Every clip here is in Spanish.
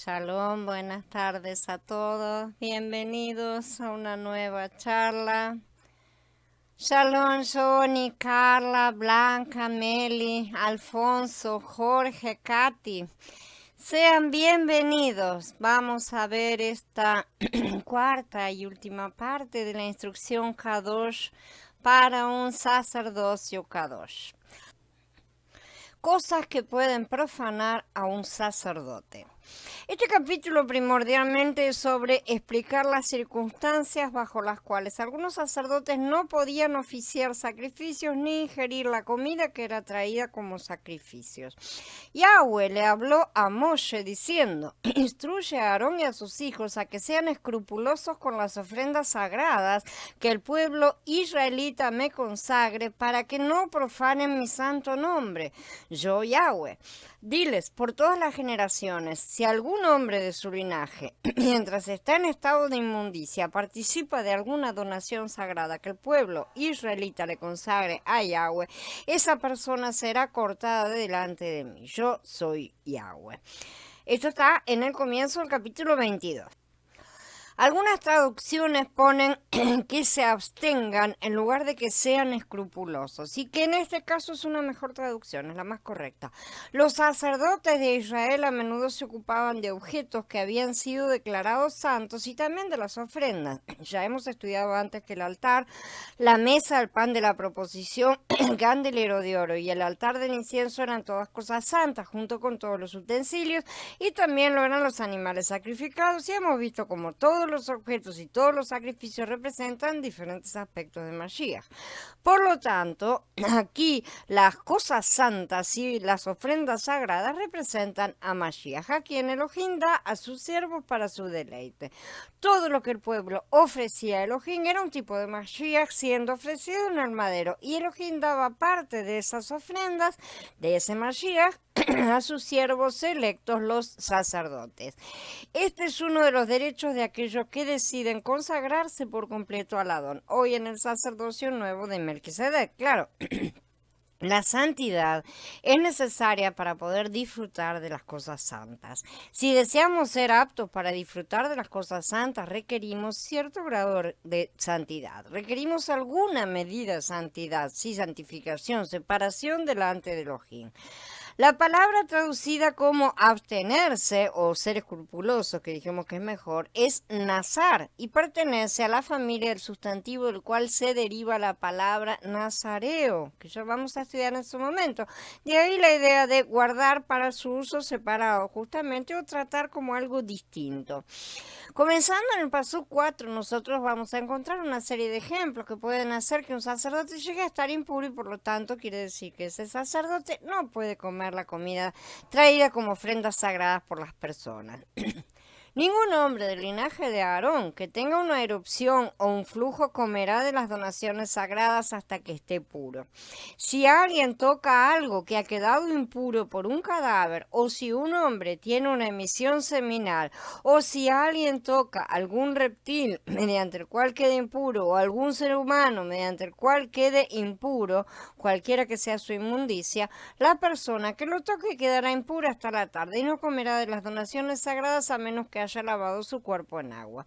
Shalom, buenas tardes a todos. Bienvenidos a una nueva charla. Shalom, Johnny, Carla, Blanca, Meli, Alfonso, Jorge, Katy. Sean bienvenidos. Vamos a ver esta cuarta y última parte de la instrucción Kadosh para un sacerdocio Kadosh. Cosas que pueden profanar a un sacerdote. Este capítulo primordialmente es sobre explicar las circunstancias bajo las cuales algunos sacerdotes no podían oficiar sacrificios ni ingerir la comida que era traída como sacrificios. Yahweh le habló a Moshe diciendo: instruye a Aarón y a sus hijos a que sean escrupulosos con las ofrendas sagradas que el pueblo israelita me consagre, para que no profanen mi santo nombre. Yo, Yahweh. Diles por todas las generaciones: si algún hombre de su linaje, mientras está en estado de inmundicia, participa de alguna donación sagrada que el pueblo israelita le consagre a Yahweh, esa persona será cortada de delante de mí. Yo soy Yahweh. Esto está en el comienzo del capítulo 22. Algunas traducciones ponen que se abstengan en lugar de que sean escrupulosos, y que en este caso es una mejor traducción, es la más correcta. Los sacerdotes de Israel a menudo se ocupaban de objetos que habían sido declarados santos y también de las ofrendas. Ya hemos estudiado antes que el altar, la mesa, el pan de la proposición, el candelero de oro y el altar del incienso eran todas cosas santas, junto con todos los utensilios, y también lo eran los animales sacrificados, y hemos visto como todos los objetos y todos los sacrificios representan diferentes aspectos de Mashiach. Por lo tanto, aquí las cosas santas y las ofrendas sagradas representan a Mashiach, a quien Elohim da a sus siervos para su deleite. Todo lo que el pueblo ofrecía a Elohim era un tipo de Mashiach siendo ofrecido en el madero, y Elohim daba parte de esas ofrendas, de ese Mashiach, a sus siervos electos, los sacerdotes. Este es uno de los derechos de aquellos que deciden consagrarse por completo al Adón, hoy en el sacerdocio nuevo de Melquisedec. Claro, la santidad es necesaria para poder disfrutar de las cosas santas. Si deseamos ser aptos para disfrutar de las cosas santas, requerimos cierto grado de santidad. Requerimos alguna medida de santidad, sí, santificación, separación delante de Elohim. La palabra traducida como abstenerse o ser escrupuloso, que dijimos que es mejor, es nazar y pertenece a la familia del sustantivo del cual se deriva la palabra nazareo, que ya vamos a estudiar en su momento. De ahí la idea de guardar para su uso separado, justamente, o tratar como algo distinto. Comenzando en el Pasú 4, nosotros vamos a encontrar una serie de ejemplos que pueden hacer que un sacerdote llegue a estar impuro, y por lo tanto quiere decir que ese sacerdote no puede comer la comida traída como ofrendas sagradas por las personas. Ningún hombre del linaje de Aarón que tenga una erupción o un flujo comerá de las donaciones sagradas hasta que esté puro. Si alguien toca algo que ha quedado impuro por un cadáver, o si un hombre tiene una emisión seminal, o si alguien toca algún reptil mediante el cual quede impuro, o algún ser humano mediante el cual quede impuro, cualquiera que sea su inmundicia, la persona que lo toque quedará impura hasta la tarde y no comerá de las donaciones sagradas a menos que haya lavado su cuerpo en agua.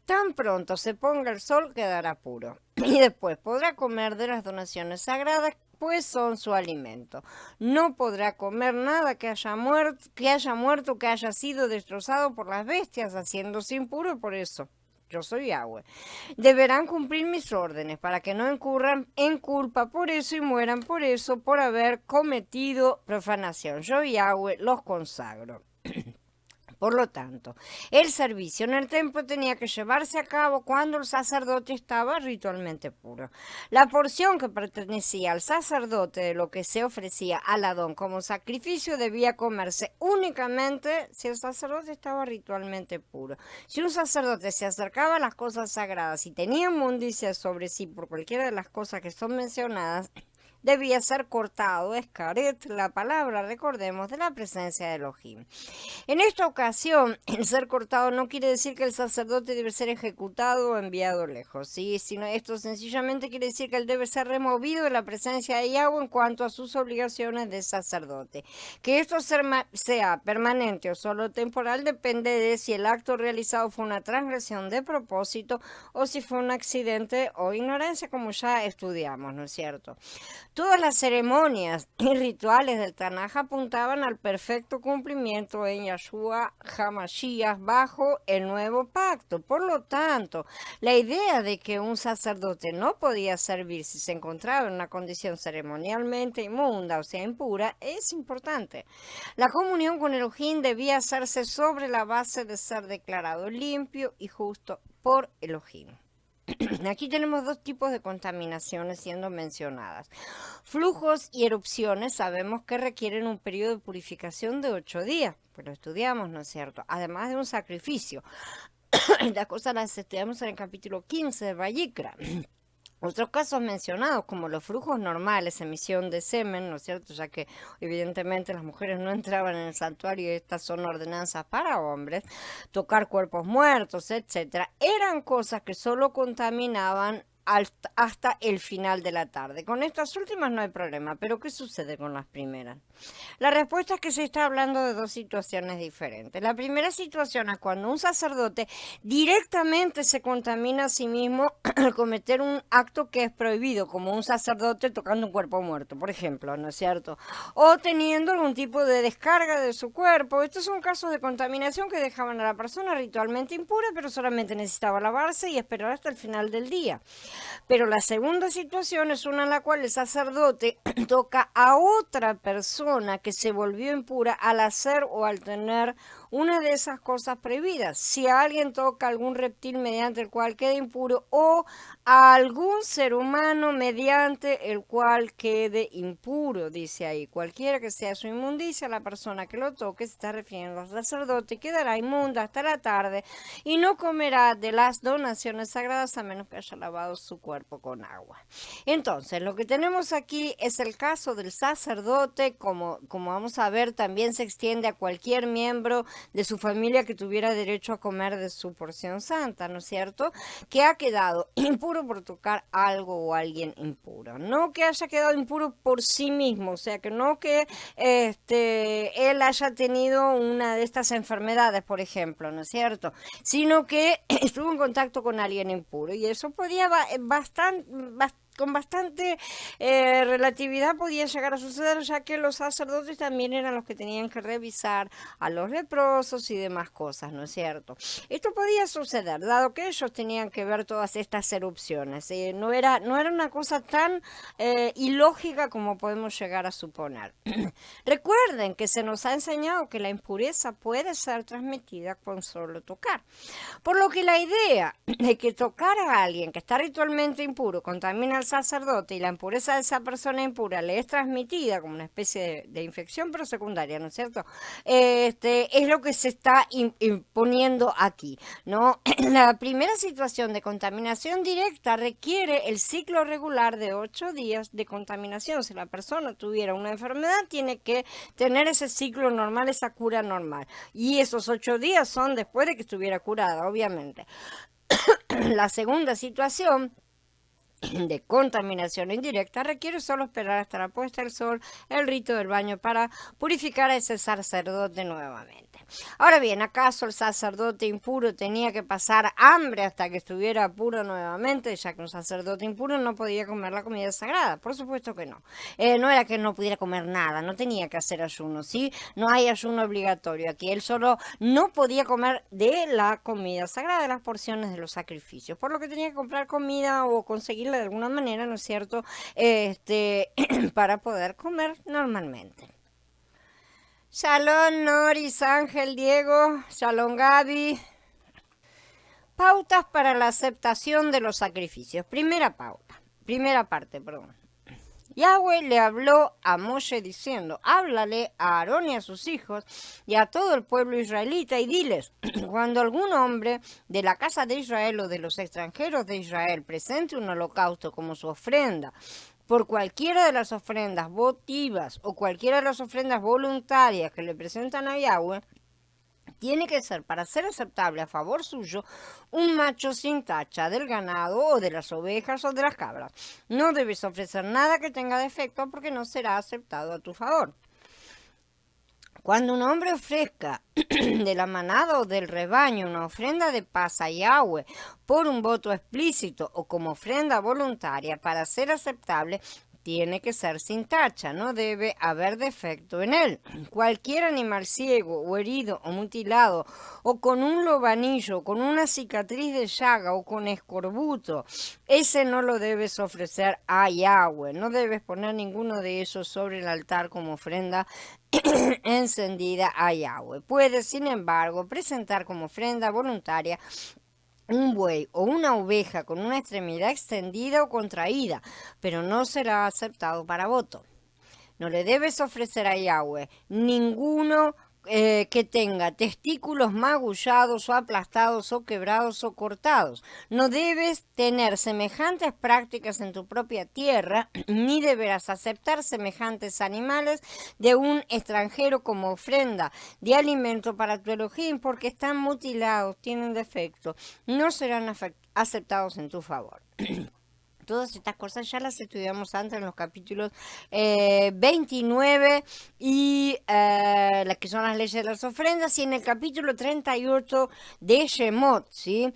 Tan pronto se ponga el sol, quedará puro, y después podrá comer de las donaciones sagradas, pues son su alimento. No podrá comer nada que haya muerto, que haya sido destrozado por las bestias, haciéndose impuro por eso. Yo soy Yahweh. Deberán cumplir mis órdenes para que no incurran en culpa por eso y mueran por eso, por haber cometido profanación. Yo, Yahweh, los consagro. Por lo tanto, el servicio en el templo tenía que llevarse a cabo cuando el sacerdote estaba ritualmente puro. La porción que pertenecía al sacerdote de lo que se ofrecía al Adón como sacrificio debía comerse únicamente si el sacerdote estaba ritualmente puro. Si un sacerdote se acercaba a las cosas sagradas y tenía inmundicia sobre sí por cualquiera de las cosas que son mencionadas, debía ser cortado, es karet, la palabra, recordemos, de la presencia de Elohim. En esta ocasión, el ser cortado no quiere decir que el sacerdote debe ser ejecutado o enviado lejos, ¿sí? Sino esto sencillamente quiere decir que él debe ser removido de la presencia de Yahweh en cuanto a sus obligaciones de sacerdote. Que esto sea permanente o solo temporal depende de si el acto realizado fue una transgresión de propósito o si fue un accidente o ignorancia, como ya estudiamos, ¿no es cierto? Todas las ceremonias y rituales del Tanaj apuntaban al perfecto cumplimiento en Yahshua HaMashiach bajo el nuevo pacto. Por lo tanto, la idea de que un sacerdote no podía servir si se encontraba en una condición ceremonialmente inmunda o sea impura es importante. La comunión con Elohim debía hacerse sobre la base de ser declarado limpio y justo por Elohim. Aquí tenemos dos tipos de contaminaciones siendo mencionadas. Flujos y erupciones sabemos que requieren un periodo de purificación de 8 días, pues lo estudiamos, ¿no es cierto? Además de un sacrificio. Las cosas las estudiamos en el capítulo 15 de Vayikra. Otros casos mencionados, como los flujos normales, emisión de semen, ¿no es cierto? Ya que evidentemente las mujeres no entraban en el santuario y estas son ordenanzas para hombres, tocar cuerpos muertos, etcétera, eran cosas que solo contaminaban hasta el final de la tarde. Con estas últimas no hay problema, pero ¿qué sucede con las primeras? La respuesta es que se está hablando de dos situaciones diferentes. La primera situación es cuando un sacerdote directamente se contamina a sí mismo al cometer un acto que es prohibido, como un sacerdote tocando un cuerpo muerto, por ejemplo, ¿no es cierto? O teniendo algún tipo de descarga de su cuerpo. Estos son casos de contaminación que dejaban a la persona ritualmente impura, pero solamente necesitaba lavarse y esperar hasta el final del día. Pero la segunda situación es una en la cual el sacerdote toca a otra persona que se volvió impura al hacer o al tener una de esas cosas prohibidas. Si alguien toca a algún reptil mediante el cual quede impuro o a algún ser humano mediante el cual quede impuro, dice ahí. Cualquiera que sea su inmundicia, la persona que lo toque, se está refiriendo al sacerdote, quedará inmunda hasta la tarde y no comerá de las donaciones sagradas a menos que haya lavado su cuerpo con agua. Entonces, lo que tenemos aquí es el caso del sacerdote, como vamos a ver, también se extiende a cualquier miembro de su familia que tuviera derecho a comer de su porción santa, ¿no es cierto? Que ha quedado impuro por tocar algo o alguien impuro. No que haya quedado impuro por sí mismo, o sea, que no que él haya tenido una de estas enfermedades, por ejemplo, ¿no es cierto? Sino que estuvo en contacto con alguien impuro y eso podía con bastante relatividad podía llegar a suceder, ya que los sacerdotes también eran los que tenían que revisar a los leprosos y demás cosas, ¿no es cierto? Esto podía suceder, dado que ellos tenían que ver todas estas erupciones. No era una cosa tan ilógica como podemos llegar a suponer. Recuerden que se nos ha enseñado que la impureza puede ser transmitida con solo tocar. Por lo que la idea de que tocar a alguien que está ritualmente impuro contamina al sacerdote y la impureza de esa persona impura le es transmitida como una especie de infección pero secundaria, ¿no es cierto? Es lo que se está imponiendo aquí, ¿no? La primera situación de contaminación directa requiere el ciclo regular de 8 días de contaminación. Si la persona tuviera una enfermedad, tiene que tener ese ciclo normal, esa cura normal. Y esos 8 días son después de que estuviera curada, obviamente. La segunda situación de contaminación indirecta requiere solo esperar hasta la puesta del sol, el rito del baño para purificar a ese sacerdote nuevamente. Ahora bien, ¿acaso el sacerdote impuro tenía que pasar hambre hasta que estuviera puro nuevamente, ya que un sacerdote impuro no podía comer la comida sagrada? Por supuesto que no. No era que no pudiera comer nada, no tenía que hacer ayuno, ¿sí? No hay ayuno obligatorio aquí. Él solo no podía comer de la comida sagrada, de las porciones de los sacrificios, por lo que tenía que comprar comida o conseguirla de alguna manera, ¿no es cierto?, para poder comer normalmente. Shalom Noris, Ángel, Diego, Shalom Gaby. Pautas para la aceptación de los sacrificios. Primera parte, perdón. Yahweh le habló a Moshe diciendo: háblale a Aarón y a sus hijos y a todo el pueblo israelita y diles: cuando algún hombre de la casa de Israel o de los extranjeros de Israel presente un holocausto como su ofrenda por cualquiera de las ofrendas votivas o cualquiera de las ofrendas voluntarias que le presentan a Yahweh, tiene que ser, para ser aceptable a favor suyo, un macho sin tacha del ganado o de las ovejas o de las cabras. No debes ofrecer nada que tenga defecto porque no será aceptado a tu favor. Cuando un hombre ofrezca de la manada o del rebaño una ofrenda de paz a Yahweh por un voto explícito o como ofrenda voluntaria para ser aceptable, tiene que ser sin tacha, no debe haber defecto en él. Cualquier animal ciego o herido o mutilado o con un lobanillo, con una cicatriz de llaga o con escorbuto, ese no lo debes ofrecer a Yahweh. No debes poner ninguno de esos sobre el altar como ofrenda encendida a Yahweh. Puedes, sin embargo, presentar como ofrenda voluntaria un buey o una oveja con una extremidad extendida o contraída, pero no será aceptado para voto. No le debes ofrecer a Yahweh ninguno que tenga testículos magullados o aplastados o quebrados o cortados. No debes tener semejantes prácticas en tu propia tierra, ni deberás aceptar semejantes animales de un extranjero como ofrenda de alimento para tu Elohim, porque están mutilados, tienen defecto, no serán aceptados en tu favor. Todas estas cosas ya las estudiamos antes en los capítulos 29 y las que son las leyes de las ofrendas, y en el capítulo 38 de Shemot, ¿sí?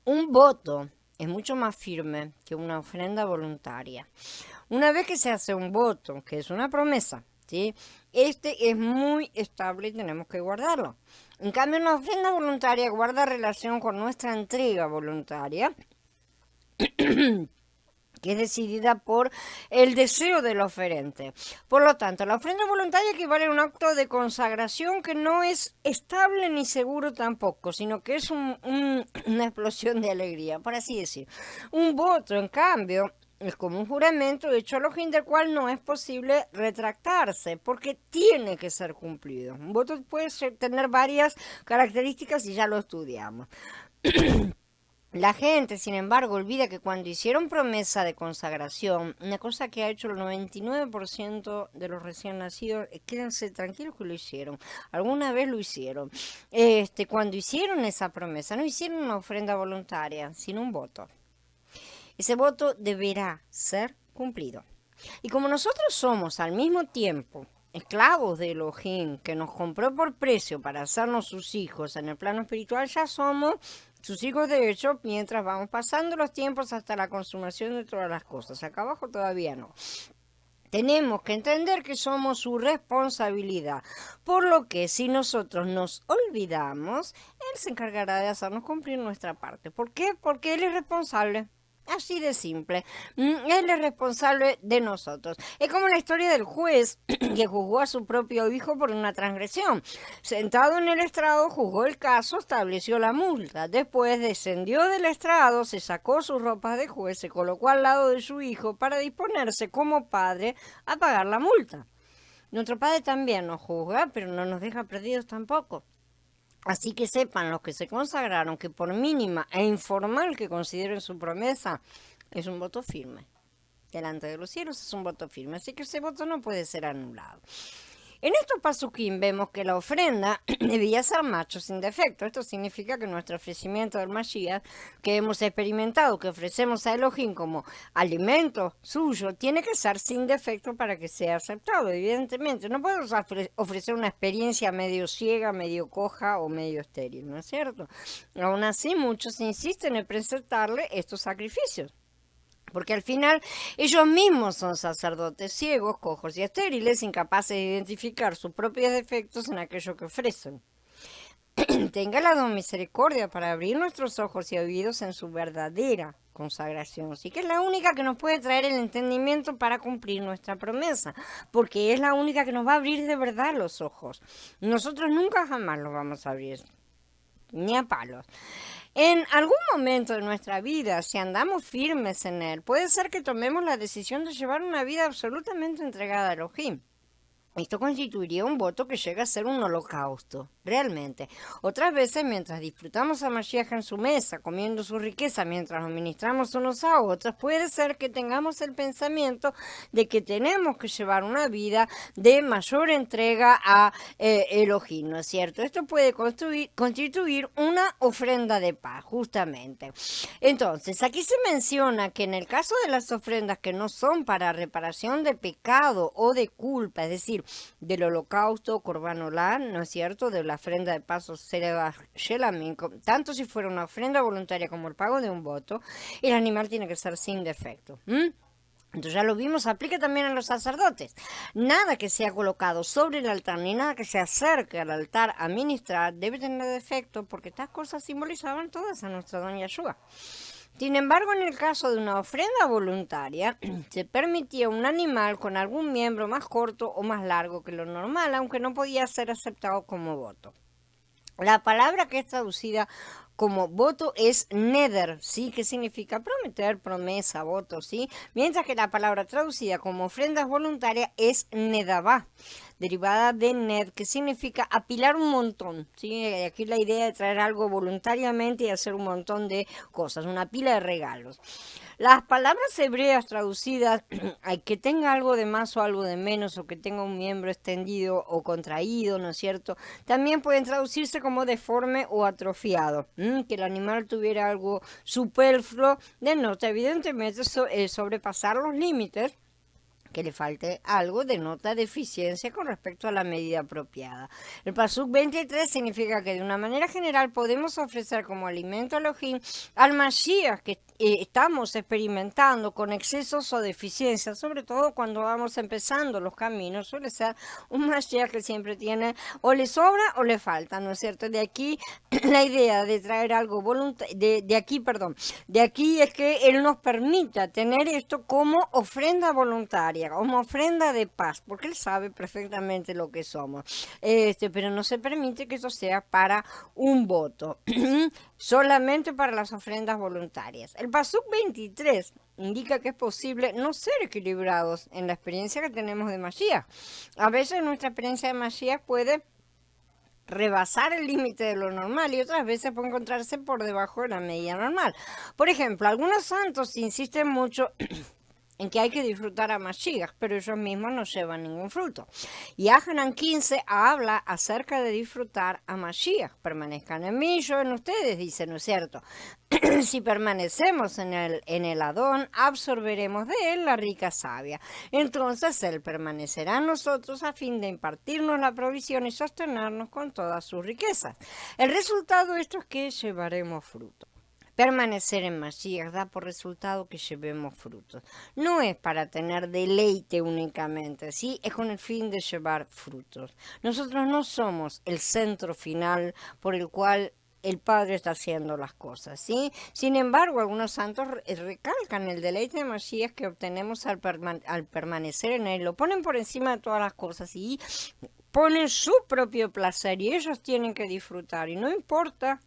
Un voto es mucho más firme que una ofrenda voluntaria. Una vez que se hace un voto, que es una promesa, ¿sí? Este es muy estable y tenemos que guardarlo. En cambio, una ofrenda voluntaria guarda relación con nuestra entrega voluntaria, que es decidida por el deseo del oferente. Por lo tanto, la ofrenda voluntaria equivale a un acto de consagración que no es estable ni seguro tampoco, sino que es una explosión de alegría, por así decir. Un voto, en cambio, es como un juramento hecho a Elohim del cual no es posible retractarse, porque tiene que ser cumplido. Un voto puede tener varias características y ya lo estudiamos. La gente, sin embargo, olvida que cuando hicieron promesa de consagración, una cosa que ha hecho el 99% de los recién nacidos, quédense tranquilos que lo hicieron, alguna vez lo hicieron. Cuando hicieron esa promesa, no hicieron una ofrenda voluntaria, sino un voto. Ese voto deberá ser cumplido. Y como nosotros somos al mismo tiempo esclavos de Elohim, que nos compró por precio para hacernos sus hijos en el plano espiritual, ya somos sus hijos de hecho mientras vamos pasando los tiempos hasta la consumación de todas las cosas. Acá abajo todavía no. Tenemos que entender que somos su responsabilidad, por lo que si nosotros nos olvidamos, Él se encargará de hacernos cumplir nuestra parte. ¿Por qué? Porque Él es responsable. Así de simple. Él es responsable de nosotros. Es como la historia del juez que juzgó a su propio hijo por una transgresión. Sentado en el estrado, juzgó el caso, estableció la multa. Después descendió del estrado, se sacó sus ropas de juez, se colocó al lado de su hijo para disponerse como padre a pagar la multa. Nuestro Padre también nos juzga, pero no nos deja perdidos tampoco. Así que sepan los que se consagraron que por mínima e informal que consideren su promesa, es un voto firme. Delante de los cielos es un voto firme, así que ese voto no puede ser anulado. En estos pasuquín vemos que la ofrenda debía ser macho sin defecto. Esto significa que nuestro ofrecimiento del Mashiach, que hemos experimentado, que ofrecemos a Elohim como alimento suyo, tiene que ser sin defecto para que sea aceptado. Evidentemente, no podemos ofrecer una experiencia medio ciega, medio coja o medio estéril, ¿no es cierto? Aún así, muchos insisten en presentarle estos sacrificios, porque al final ellos mismos son sacerdotes ciegos, cojos y estériles, incapaces de identificar sus propios defectos en aquello que ofrecen. Tenga la misericordia para abrir nuestros ojos y oídos en su verdadera consagración. Así que es la única que nos puede traer el entendimiento para cumplir nuestra promesa, porque es la única que nos va a abrir de verdad los ojos. Nosotros nunca jamás los vamos a abrir, ni a palos. En algún momento de nuestra vida, si andamos firmes en Él, puede ser que tomemos la decisión de llevar una vida absolutamente entregada a Elohim. esto constituiría un voto que llega a ser un holocausto, realmente. Otras veces, mientras disfrutamos a Mashiach en su mesa, comiendo su riqueza, mientras nos ministramos unos a otros, puede ser que tengamos el pensamiento de que tenemos que llevar una vida de mayor entrega a Elohim, ¿no es cierto? Esto puede constituir una ofrenda de paz, justamente. Entonces, aquí se menciona que en el caso de las ofrendas que no son para reparación de pecado o de culpa, es decir, del holocausto, Corban Olán, ¿no es cierto?, de la ofrenda de paso Shelamim, tanto si fuera una ofrenda voluntaria como el pago de un voto, el animal tiene que ser sin defecto. Entonces ya lo vimos, aplica también a los sacerdotes. Nada que sea colocado sobre el altar ni nada que se acerque al altar a ministrar debe tener defecto, porque estas cosas simbolizaban todas a nuestra doña Yeshua. Sin embargo, en el caso de una ofrenda voluntaria, se permitía un animal con algún miembro más corto o más largo que lo normal, aunque no podía ser aceptado como voto. La palabra que es traducida como voto es neder, ¿sí? Que significa prometer, promesa, voto, ¿sí? Mientras que la palabra traducida como ofrendas voluntarias es nedavá, derivada de ned, que significa apilar un montón, ¿sí? Aquí la idea de traer algo voluntariamente y hacer un montón de cosas, una pila de regalos. Las palabras hebreas traducidas, que tenga algo de más o algo de menos, o que tenga un miembro extendido o contraído, ¿no es cierto? También pueden traducirse como deforme o atrofiado. Que el animal tuviera algo superfluo denota evidentemente sobrepasar los límites. Que le falte algo denota deficiencia con respecto a la medida apropiada. El Pasuk 23 significa que de una manera general podemos ofrecer como alimento a Elohim al Mashiach que estamos experimentando con excesos o deficiencias, sobre todo cuando vamos empezando los caminos. Suele ser un Mashiach que siempre tiene o le sobra o le falta, ¿no es cierto? De aquí la idea de traer algo voluntario, de aquí es que Él nos permita tener esto como ofrenda voluntaria, como ofrenda de paz, porque Él sabe perfectamente lo que somos. Pero no se permite que eso sea para un voto, solamente para las ofrendas voluntarias. El Pasuk 23 indica que es posible no ser equilibrados en la experiencia que tenemos de Mashiach. A veces nuestra experiencia de Mashiach puede rebasar el límite de lo normal y otras veces puede encontrarse por debajo de la medida normal. Por ejemplo, algunos santos insisten mucho en que hay que disfrutar a Mashiach, pero ellos mismos no llevan ningún fruto. Y Hanan 15 habla acerca de disfrutar a Mashiach. Permanezcan en mí, yo en ustedes, dice, ¿no es cierto? Si permanecemos en el Adón, absorberemos de él la rica savia. Entonces él permanecerá en nosotros a fin de impartirnos la provisión y sostenernos con todas sus riquezas. El resultado de esto es que llevaremos fruto. Permanecer en Mashiach da por resultado que llevemos frutos. No es para tener deleite únicamente, ¿sí? Es con el fin de llevar frutos. Nosotros no somos el centro final por el cual el Padre está haciendo las cosas, ¿sí? Sin embargo, algunos santos recalcan el deleite de Mashiach que obtenemos al permanecer en él. Lo ponen por encima de todas las cosas y ponen su propio placer y ellos tienen que disfrutar. Y no importa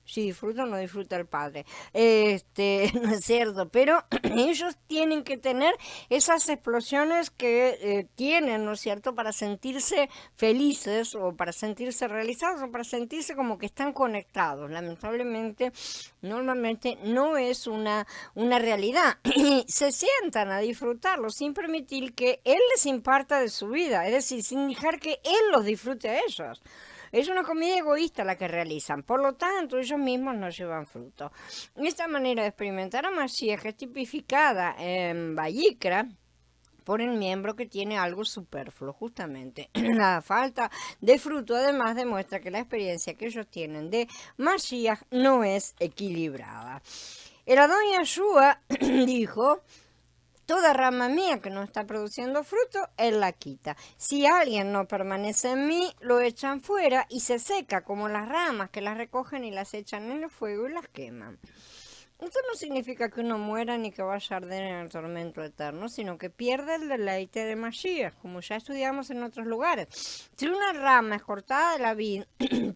si disfruta o no disfruta el padre, no es cierto, pero ellos tienen que tener esas explosiones que tienen, ¿no es cierto?, para sentirse felices o para sentirse realizados o para sentirse como que están conectados. Lamentablemente, normalmente no es una realidad. Se sientan a disfrutarlo sin permitir que Él les imparta de su vida, es decir, sin dejar que Él los disfrute a ellos. Es una comida egoísta la que realizan, por lo tanto ellos mismos no llevan fruto. Esta manera de experimentar a Mashiach es tipificada en Vayikra por el miembro que tiene algo superfluo, justamente. La falta de fruto además demuestra que la experiencia que ellos tienen de Mashiach no es equilibrada. El Adón Yeshua dijo: toda rama mía que no está produciendo fruto, Él la quita. Si alguien no permanece en mí, lo echan fuera y se seca como las ramas que las recogen y las echan en el fuego y las queman. Esto no significa que uno muera ni que vaya a arder en el tormento eterno, sino que pierde el deleite de Mashiach, como ya estudiamos en otros lugares. Si una rama es cortada de la vid,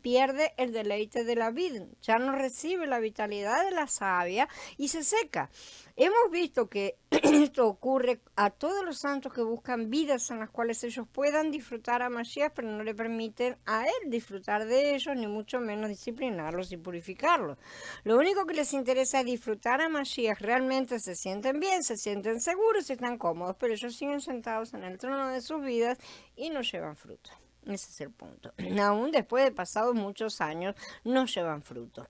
pierde el deleite de la vid, ya no recibe la vitalidad de la savia y se seca. Hemos visto que esto ocurre a todos los santos que buscan vidas en las cuales ellos puedan disfrutar a Mashiach, pero no le permiten a él disfrutar de ellos, ni mucho menos disciplinarlos y purificarlos. Lo único que les interesa es disfrutar a Mashiach. Realmente se sienten bien, se sienten seguros y están cómodos, pero ellos siguen sentados en el trono de sus vidas y no llevan fruto. Ese es el punto. Aún después de pasados muchos años, no llevan fruto.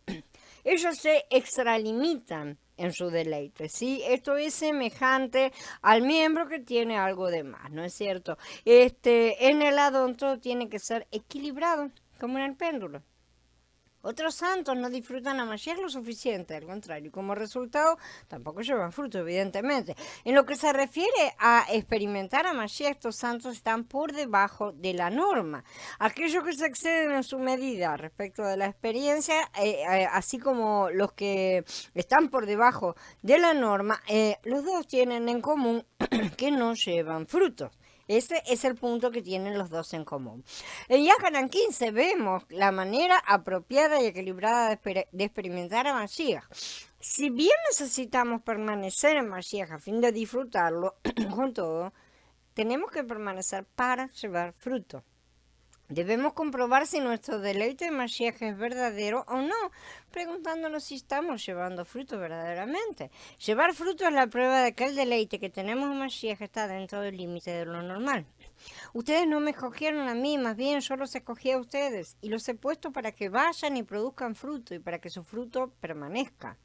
Ellos se extralimitan en su deleite, ¿sí? Esto es semejante al miembro que tiene algo de más, ¿no es cierto? En el Adón todo tiene que ser equilibrado, como en el péndulo. Otros santos no disfrutan a Mashiach lo suficiente, al contrario, como resultado tampoco llevan fruto, evidentemente. En lo que se refiere a experimentar a Mashiach, estos santos están por debajo de la norma. Aquellos que se exceden en su medida respecto de la experiencia, así como los que están por debajo de la norma, los dos tienen en común que no llevan frutos. Ese es el punto que tienen los dos en común. En Yohanan 15 vemos la manera apropiada y equilibrada de experimentar a Mashiach. Si bien necesitamos permanecer en Mashiach a fin de disfrutarlo, con todo, tenemos que permanecer para llevar fruto. Debemos comprobar si nuestro deleite de Mashiach es verdadero o no, preguntándonos si estamos llevando fruto verdaderamente. Llevar fruto es la prueba de que el deleite que tenemos en Mashiach está dentro del límite de lo normal. Ustedes no me escogieron a mí, más bien yo los escogí a ustedes y los he puesto para que vayan y produzcan fruto y para que su fruto permanezca.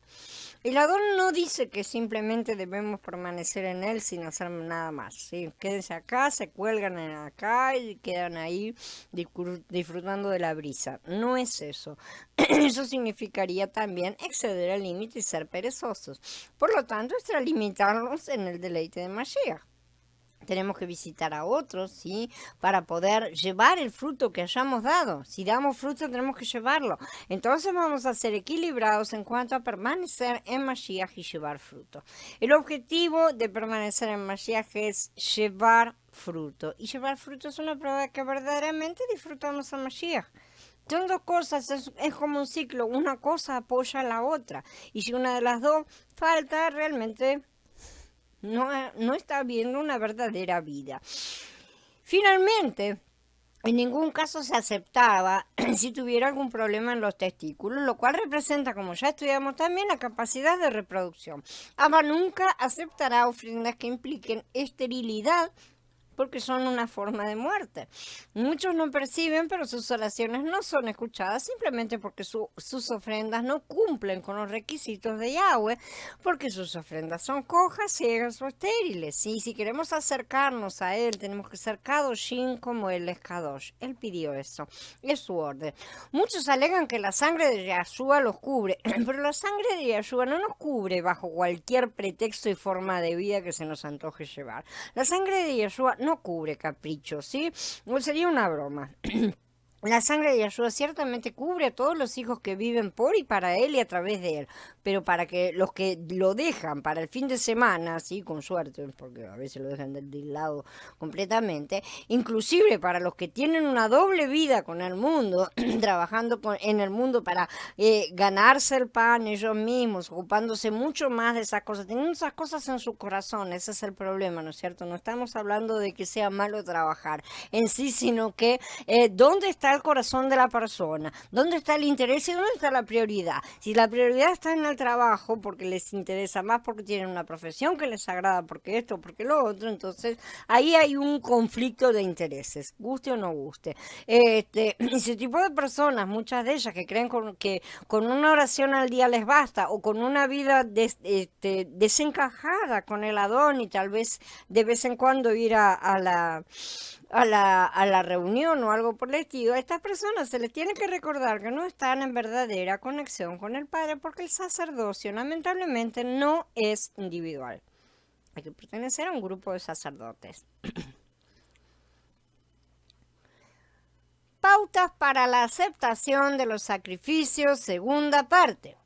El Adón no dice que simplemente debemos permanecer en él sin hacer nada más, ¿sí? Quédense acá, se cuelgan acá y quedan ahí disfrutando de la brisa. No es eso. Eso significaría también exceder el límite y ser perezosos. Por lo tanto, extralimitarnos en el deleite de Mashiach. Tenemos que visitar a otros, ¿sí? Para poder llevar el fruto que hayamos dado. Si damos fruto, tenemos que llevarlo. Entonces vamos a ser equilibrados en cuanto a permanecer en Mashiach y llevar fruto. El objetivo de permanecer en Mashiach es llevar fruto. Y llevar fruto es una prueba de que verdaderamente disfrutamos a Mashiach. Son dos cosas, es como un ciclo. Una cosa apoya a la otra. Y si una de las dos falta, realmente no está viendo una verdadera vida. Finalmente, en ningún caso se aceptaba si tuviera algún problema en los testículos, lo cual representa, como ya estudiamos también, la capacidad de reproducción. Abba nunca aceptará ofrendas que impliquen esterilidad, porque son una forma de muerte. Muchos no perciben, pero sus oraciones no son escuchadas simplemente porque sus ofrendas no cumplen con los requisitos de Yahweh, porque sus ofrendas son cojas, ciegas o estériles. Y si queremos acercarnos a Él, tenemos que ser Kadoshim como Él es Kadosh. Él pidió eso, es su orden. Muchos alegan que la sangre de Yahshua los cubre, pero la sangre de Yahshua no nos cubre bajo cualquier pretexto y forma de vida que se nos antoje llevar. La sangre de Yahshua no cubre caprichos, ¿sí? O sería una broma. La sangre de Yahshua ciertamente cubre a todos los hijos que viven por y para él y a través de él, pero para que los que lo dejan para el fin de semana, sí, con suerte, porque a veces lo dejan del lado completamente, inclusive para los que tienen una doble vida con el mundo, trabajando en el mundo para ganarse el pan ellos mismos, ocupándose mucho más de esas cosas, teniendo esas cosas en su corazón, ese es el problema, ¿no es cierto? No estamos hablando de que sea malo trabajar en sí, sino que ¿dónde está el corazón de la persona? ¿Dónde está el interés y dónde está la prioridad? Si la prioridad está en el trabajo porque les interesa más, porque tienen una profesión que les agrada, porque esto, porque lo otro, entonces ahí hay un conflicto de intereses, guste o no guste. Ese tipo de personas, muchas de ellas que creen que con una oración al día les basta, o con una vida desencajada con el Adón y tal vez de vez en cuando ir a la reunión o algo por el estilo, a estas personas se les tiene que recordar que no están en verdadera conexión con el Padre, porque el sacerdocio lamentablemente no es individual. Hay que pertenecer a un grupo de sacerdotes. Pautas para la aceptación de los sacrificios, segunda parte.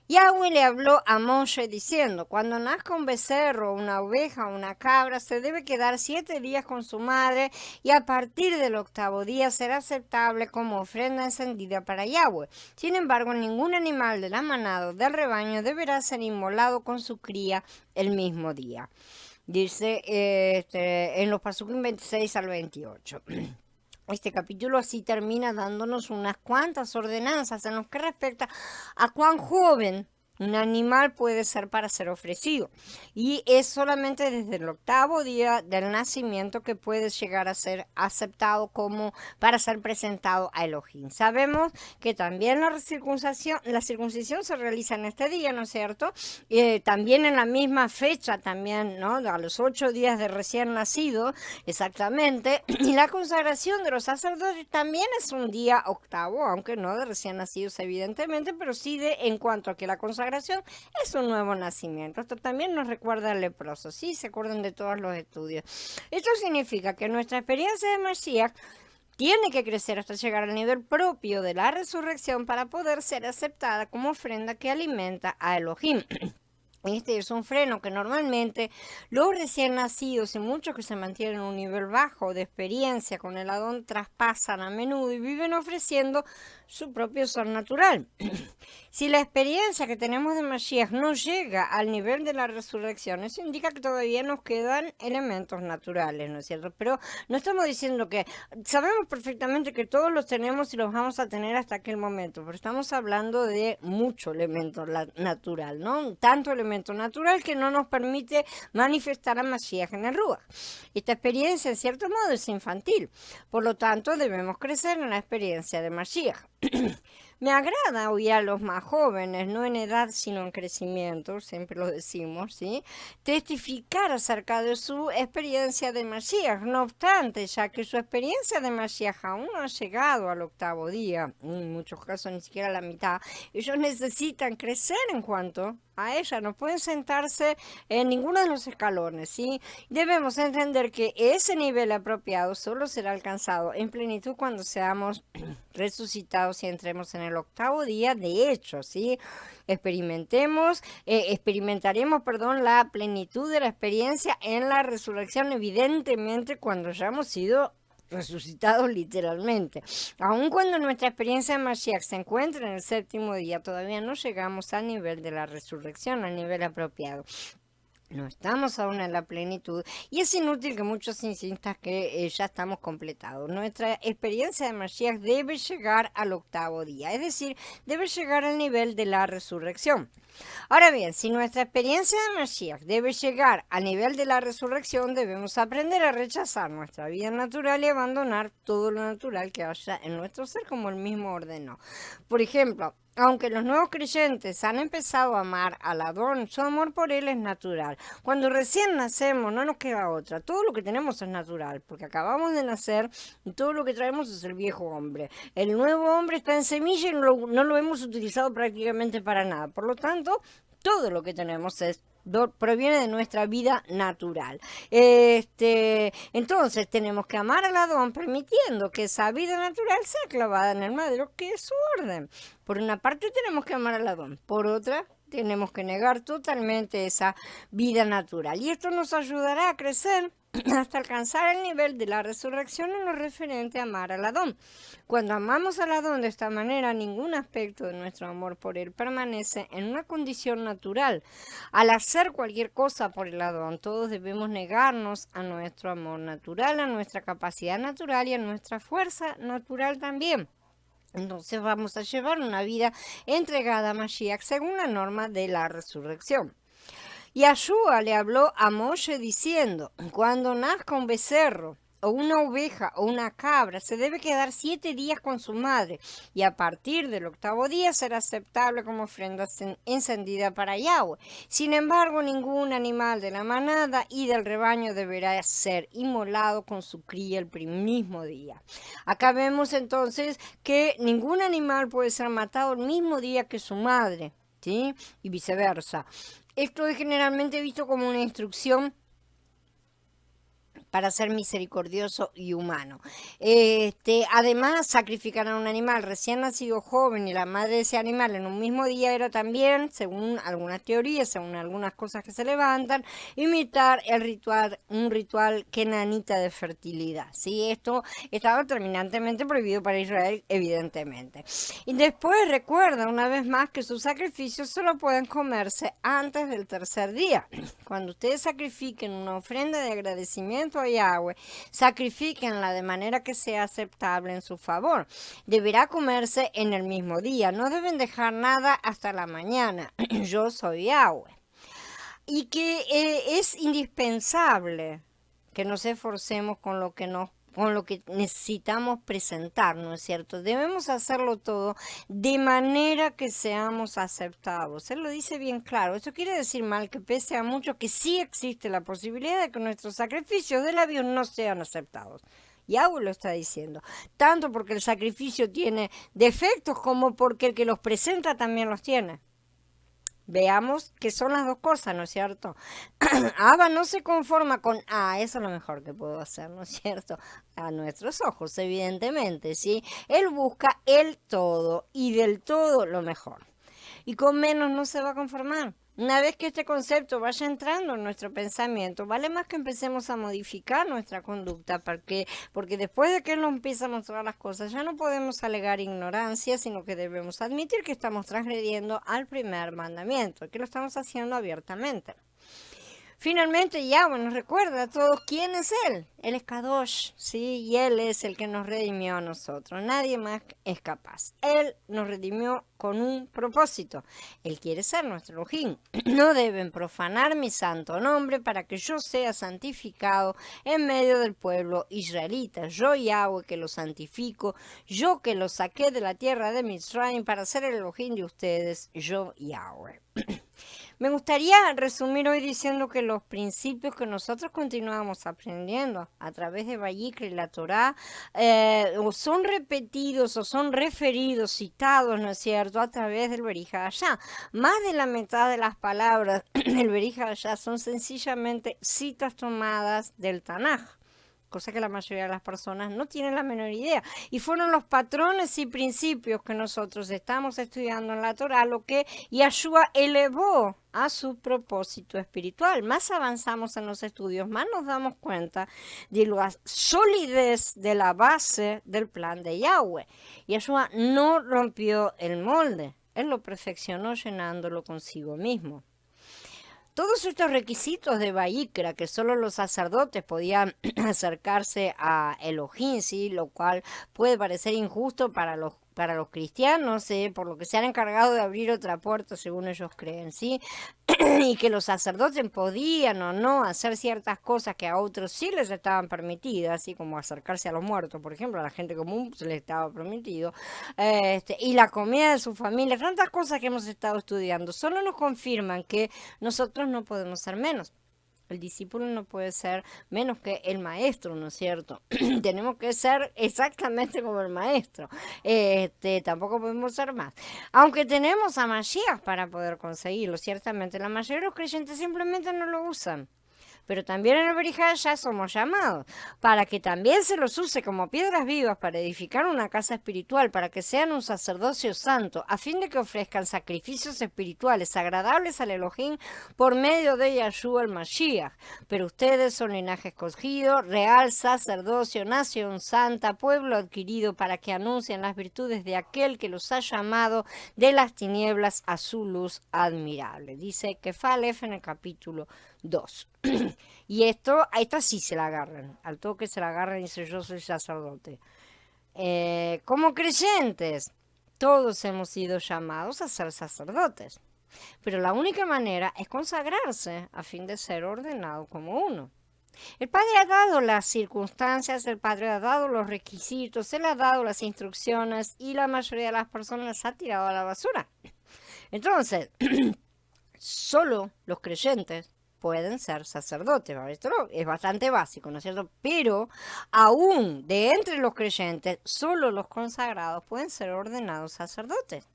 Yahweh le habló a Moshe diciendo, cuando nazca un becerro, una oveja o una cabra, se debe quedar 7 días con su madre y a partir del 8º día será aceptable como ofrenda encendida para Yahweh. Sin embargo, ningún animal de la manada o del rebaño deberá ser inmolado con su cría el mismo día. Dice en los Pasukim 26 al 28. Este capítulo así termina dándonos unas cuantas ordenanzas en lo que respecta a cuán joven un animal puede ser para ser ofrecido. Y es solamente desde el 8º día del nacimiento que puede llegar a ser aceptado como para ser presentado a Elohim. Sabemos que también la circuncisión se realiza en este día, ¿no es cierto? También en la misma fecha, también, ¿no? A los 8 días de recién nacido, exactamente. Y la consagración de los sacerdotes también es un día 8º, aunque no de recién nacidos evidentemente, pero sí en cuanto a que la consagración es un nuevo nacimiento. Esto también nos recuerda al leproso, ¿sí? Se acuerdan de todos los estudios. Esto significa que nuestra experiencia de Mashiach tiene que crecer hasta llegar al nivel propio de la resurrección para poder ser aceptada como ofrenda que alimenta a Elohim. Este es un freno que normalmente los recién nacidos y muchos que se mantienen en un nivel bajo de experiencia con el Adón traspasan a menudo y viven ofreciendo su propio ser natural. Si la experiencia que tenemos de Mashiach no llega al nivel de la resurrección, eso indica que todavía nos quedan elementos naturales, ¿no es cierto? Pero no estamos diciendo que sabemos perfectamente que todos los tenemos y los vamos a tener hasta aquel momento, pero estamos hablando de mucho elemento natural, ¿no? Tanto elemento natural que no nos permite manifestar a Mashiach en el Ruach. Esta experiencia, en cierto modo, es infantil. Por lo tanto, debemos crecer en la experiencia de Mashiach. Me agrada oír a los más jóvenes, no en edad sino en crecimiento, siempre lo decimos, ¿sí? Testificar acerca de su experiencia de Mashiach. No obstante, ya que su experiencia de Mashiach aún no ha llegado al 8º día, en muchos casos ni siquiera a la mitad, ellos necesitan crecer en cuanto a ella, no pueden sentarse en ninguno de los escalones, ¿sí? Debemos entender que ese nivel apropiado solo será alcanzado en plenitud cuando seamos resucitados y entremos en el 8º día, de hecho, ¿sí? Experimentaremos, la plenitud de la experiencia en la resurrección, evidentemente cuando hayamos sido resucitados literalmente. Aun cuando nuestra experiencia de Mashiach se encuentra en el 7º día, todavía no llegamos al nivel de la resurrección, al nivel apropiado. No estamos aún en la plenitud y es inútil que muchos insistan que ya estamos completados. Nuestra experiencia de Mashiach debe llegar al 8º día, es decir, debe llegar al nivel de la resurrección. Ahora bien, si nuestra experiencia de Mashiach debe llegar al nivel de la resurrección, debemos aprender a rechazar nuestra vida natural y abandonar todo lo natural que haya en nuestro ser, como él mismo ordenó. Por ejemplo, aunque los nuevos creyentes han empezado a amar al Adón, su amor por él es natural. Cuando recién nacemos no nos queda otra. Todo lo que tenemos es natural, porque acabamos de nacer y todo lo que traemos es el viejo hombre. El nuevo hombre está en semilla y no lo hemos utilizado prácticamente para nada. Por lo tanto, todo lo que tenemos proviene de nuestra vida natural. Entonces tenemos que amar al Adón permitiendo que esa vida natural sea clavada en el madero, que es su orden. Por una parte tenemos que amar al Adón, por otra tenemos que negar totalmente esa vida natural. Y esto nos ayudará a crecer hasta alcanzar el nivel de la resurrección en lo referente a amar al Adón. Cuando amamos al Adón de esta manera, ningún aspecto de nuestro amor por él permanece en una condición natural. Al hacer cualquier cosa por el Adón, todos debemos negarnos a nuestro amor natural, a nuestra capacidad natural y a nuestra fuerza natural también. Entonces vamos a llevar una vida entregada a Mashiach según la norma de la resurrección. Yahshua le habló a Moshe diciendo, cuando nazca un becerro o una oveja o una cabra, se debe quedar 7 días con su madre y a partir del 8º día será aceptable como ofrenda encendida para Yahweh. Sin embargo, ningún animal de la manada y del rebaño deberá ser inmolado con su cría el mismo día. Acá vemos entonces que ningún animal puede ser matado el mismo día que su madre, ¿sí? Y viceversa. Esto es generalmente visto como una instrucción para ser misericordioso y humano. Además, sacrificar a un animal recién nacido joven y la madre de ese animal en un mismo día era también, según algunas teorías, según algunas cosas que se levantan, imitar un ritual kenanita de fertilidad. ¿Sí? Esto estaba terminantemente prohibido para Israel, evidentemente. Y después recuerda una vez más que sus sacrificios solo pueden comerse antes del tercer día. Cuando ustedes sacrifiquen una ofrenda de agradecimiento a Yahweh, sacrifíquenla de manera que sea aceptable en su favor. Deberá comerse en el mismo día, no deben dejar nada hasta la mañana. Yo soy Yahweh. Y que es indispensable que nos esforcemos con lo que necesitamos presentar, ¿no es cierto? Debemos hacerlo todo de manera que seamos aceptados. Él lo dice bien claro. Esto quiere decir mal que pese a mucho que sí existe la posibilidad de que nuestros sacrificios de labios no sean aceptados. Yahweh lo está diciendo, tanto porque el sacrificio tiene defectos como porque el que los presenta también los tiene. Veamos que son las dos cosas, ¿no es cierto? Abba no se conforma con, eso es lo mejor que puedo hacer, ¿no es cierto? A nuestros ojos, evidentemente, ¿sí? Él busca el todo y del todo lo mejor. Y con menos no se va a conformar. Una vez que este concepto vaya entrando en nuestro pensamiento, vale más que empecemos a modificar nuestra conducta, porque después de que Él nos empieza a mostrar las cosas, ya no podemos alegar ignorancia, sino que debemos admitir que estamos transgrediendo al primer mandamiento, que lo estamos haciendo abiertamente. Finalmente, Yahweh nos recuerda a todos quién es Él. Él es Kadosh, ¿sí? Y Él es el que nos redimió a nosotros. Nadie más es capaz. Él nos redimió con un propósito. Él quiere ser nuestro Elohim. No deben profanar mi santo nombre para que yo sea santificado en medio del pueblo israelita. Yo, Yahweh, que lo santifico. Yo, que lo saqué de la tierra de Mitzrayim para ser el Elohim de ustedes. Yo, Yahweh. Me gustaría resumir hoy diciendo que los principios que nosotros continuamos aprendiendo a través de Vayikra y la Torá o son repetidos o son referidos, citados, ¿no es cierto?, a través del Berija Hayá. Más de la mitad de las palabras del Berija Hayá son sencillamente citas tomadas del Tanaj, cosa que la mayoría de las personas no tienen la menor idea. Y fueron los patrones y principios que nosotros estamos estudiando en la Torá lo que Yahshua elevó a su propósito espiritual. Más avanzamos en los estudios, más nos damos cuenta de la solidez de la base del plan de Yahweh. Yahshua no rompió el molde, Él lo perfeccionó llenándolo consigo mismo. Todos estos requisitos de Vayikra, que solo los sacerdotes podían acercarse a Elohim, ¿sí? Lo cual puede parecer injusto para los cristianos, por lo que se han encargado de abrir otra puerta, según ellos creen, ¿sí? Y que los sacerdotes podían o no hacer ciertas cosas que a otros sí les estaban permitidas, así como acercarse a los muertos, por ejemplo, a la gente común se les estaba permitido, y la comida de su familia, tantas cosas que hemos estado estudiando, solo nos confirman que nosotros no podemos ser menos. El discípulo no puede ser menos que el maestro, ¿no es cierto? Tenemos que ser exactamente como el maestro. Tampoco podemos ser más. Aunque tenemos a Mashiach para poder conseguirlo, ciertamente la mayoría de los creyentes simplemente no lo usan. Pero también en el Berija ya somos llamados para que también se los use como piedras vivas para edificar una casa espiritual, para que sean un sacerdocio santo, a fin de que ofrezcan sacrificios espirituales agradables al Elohim por medio de Yahshua el Mashiach. Pero ustedes son linaje escogido, real sacerdocio, nación santa, pueblo adquirido, para que anuncien las virtudes de aquel que los ha llamado de las tinieblas a su luz admirable. Dice Kefalef en el capítulo 2. Y esta sí se la agarran, al toque se la agarran y dice: yo soy sacerdote. Como creyentes, todos hemos sido llamados a ser sacerdotes, pero la única manera es consagrarse a fin de ser ordenado como uno. El Padre ha dado las circunstancias, el Padre ha dado los requisitos, Él ha dado las instrucciones y la mayoría de las personas las ha tirado a la basura. Entonces, solo los creyentes pueden ser sacerdotes. Esto es bastante básico, ¿no es cierto? Pero aún de entre los creyentes, solo los consagrados pueden ser ordenados sacerdotes.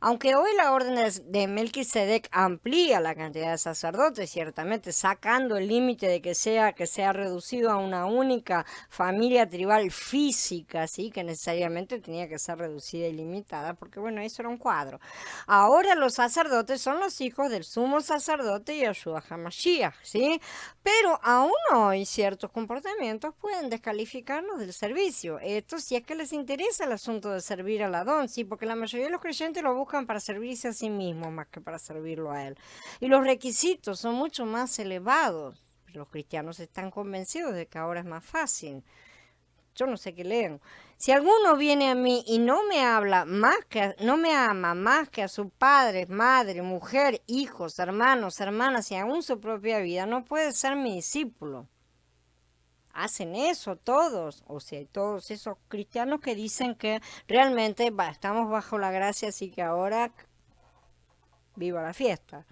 Aunque hoy la orden de Melquisedec amplía la cantidad de sacerdotes, ciertamente sacando el límite de que sea reducido a una única familia tribal física, ¿sí? Que necesariamente tenía que ser reducida y limitada, porque bueno, eso era un cuadro. Ahora los sacerdotes son los hijos del sumo sacerdote Yeshua HaMashiach, ¿sí? Pero aún hoy ciertos comportamientos pueden descalificarnos del servicio. Esto si es que les interesa el asunto de servir al Adón, ¿sí? Porque la mayoría de los creyentes lo buscan para servirse a sí mismos más que para servirlo a él. Y los requisitos son mucho más elevados. Los cristianos están convencidos de que ahora es más fácil. Yo no sé qué leen. Si alguno viene a mí y no me habla no me ama más que a su padre, madre, mujer, hijos, hermanos, hermanas y aún su propia vida, no puede ser mi discípulo. Hacen eso todos, o sea, todos esos cristianos que dicen que realmente estamos bajo la gracia, así que ahora viva la fiesta.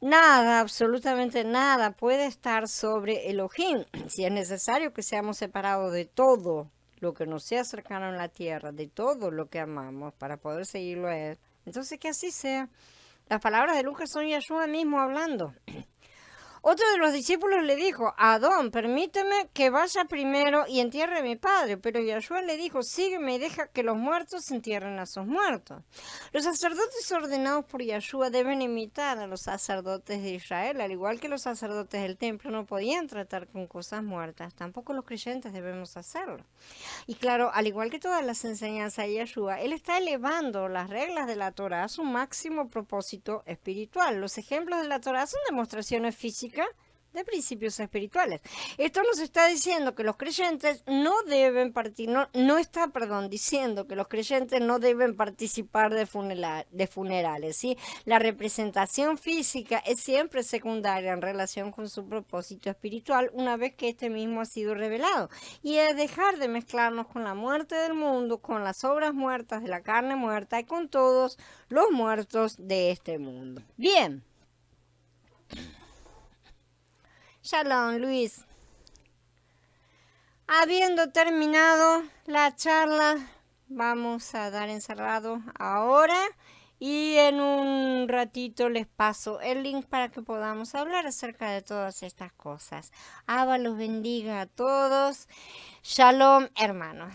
Nada, absolutamente nada puede estar sobre Elohim. Si es necesario que seamos separados de todo lo que nos sea cercano en la tierra, de todo lo que amamos, para poder seguirlo a Él, entonces que así sea. Las palabras de Lucas son Yeshua mismo hablando. Otro de los discípulos le dijo, Adón, permíteme que vaya primero y entierre a mi padre. Pero Yeshua le dijo, sígueme y deja que los muertos entierren a sus muertos. Los sacerdotes ordenados por Yeshua deben imitar a los sacerdotes de Israel, al igual que los sacerdotes del templo no podían tratar con cosas muertas. Tampoco los creyentes debemos hacerlo. Y claro, al igual que todas las enseñanzas de Yeshua, él está elevando las reglas de la Torah a su máximo propósito espiritual. Los ejemplos de la Torah son demostraciones físicas de principios espirituales. Esto nos está diciendo que los creyentes no deben diciendo que los creyentes no deben participar de funerales, ¿sí? La representación física es siempre secundaria en relación con su propósito espiritual una vez que este mismo ha sido revelado. Y es dejar de mezclarnos con la muerte del mundo, con las obras muertas de la carne muerta y con todos los muertos de este mundo. Bien. Shalom, Luis. Habiendo terminado la charla, vamos a dar encerrado ahora y en un ratito les paso el link para que podamos hablar acerca de todas estas cosas. Abba los bendiga a todos. Shalom, hermanos.